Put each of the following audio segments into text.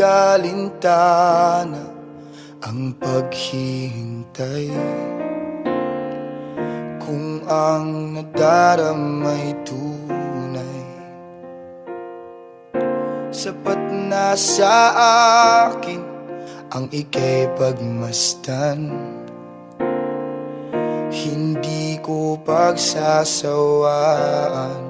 alintana ang paghihintay, kung ang nadaramay tunay. Sapat na sa akin ang ika'y pagmasdan, hindi ko pagsasawaan.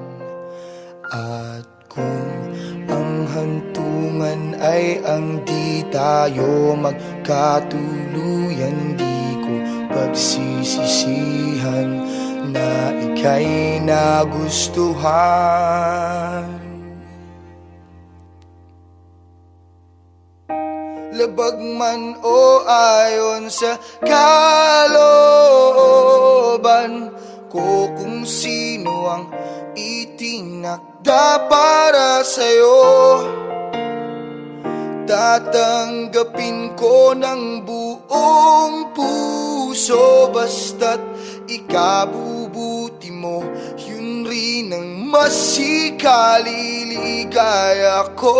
At kung ang hantungan ay ang di tayo magkatuluyan, di ko pagsisisihan na ika'y nagustuhan. Labag man o ayon sa kalooban ko, kung sino ang itinakda para sa'yo, tatanggapin ko ng buong puso. Basta't ikabubuti mo, yun rin ang mas ikaliligaya ko.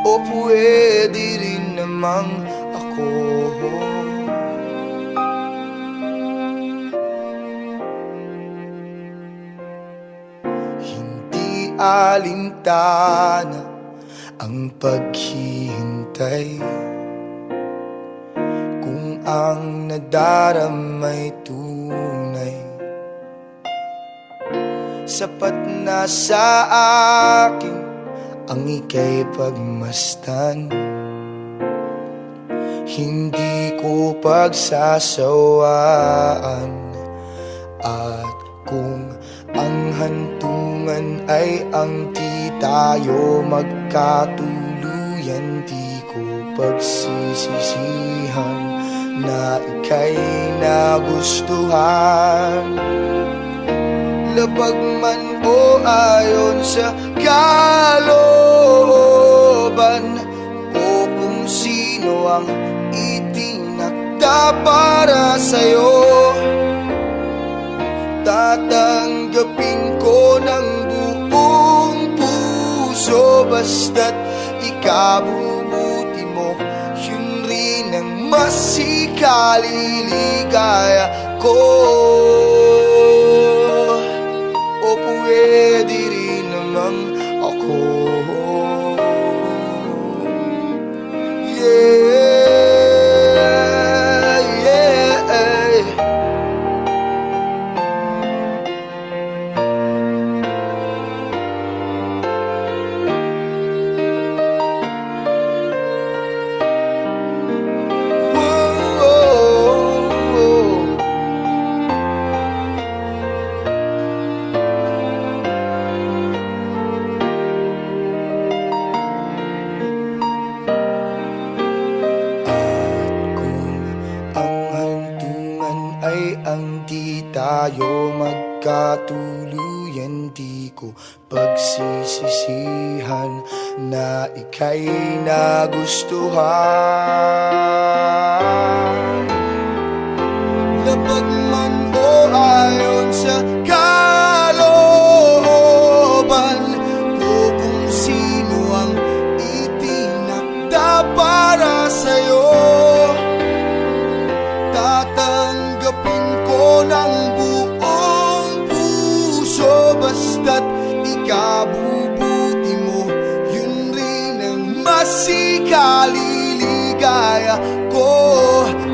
O pwede rin namang ako hindi alintana ang paghihintay, kung ang nadaramay tunay. Sapat na sa akin ang ika'y pagmasdan, hindi ko pagsasawaan. At kung ang hantungan ay ang di tayo magkatuluyan, di ko pagsisisihan na ika'y nagustuhan. Labag man o ayon sa kalooban ko, kung sino ang itinakda para sa'yo, tatanggapin ko ng buong puso. Basta't ikabubuti mo, yun rin ang mas ikaliligaya ko. O pwede rin namang ako, yeah, yeah. Ay ang di tayo magkatuluyan, di ko pagsisisihan na ika'y nagustuhan. Labag man o ayon sa kalooban ko, kung sino ang itinakda para sa'yo, tatanggapin ko ng buong puso. Basta't ikabubuti mo, yun rin ang mas ikaliligaya ko.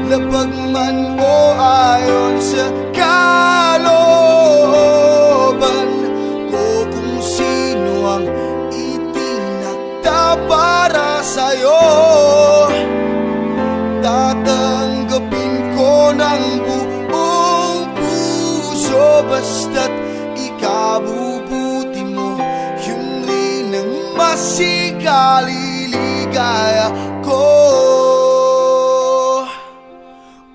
Labag man o ayon sa kalooban ko, kung sino ang itinakda para sa'yo, tatanggapin ko ng buong puso. Basta't ikabubuti mo, yun rin ang mas ikaliligaya ko.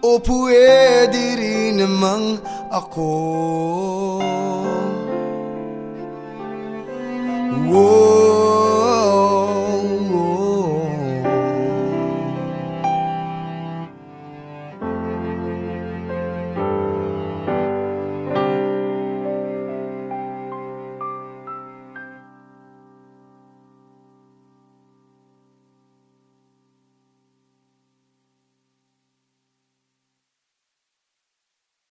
O pwede rin namang ako.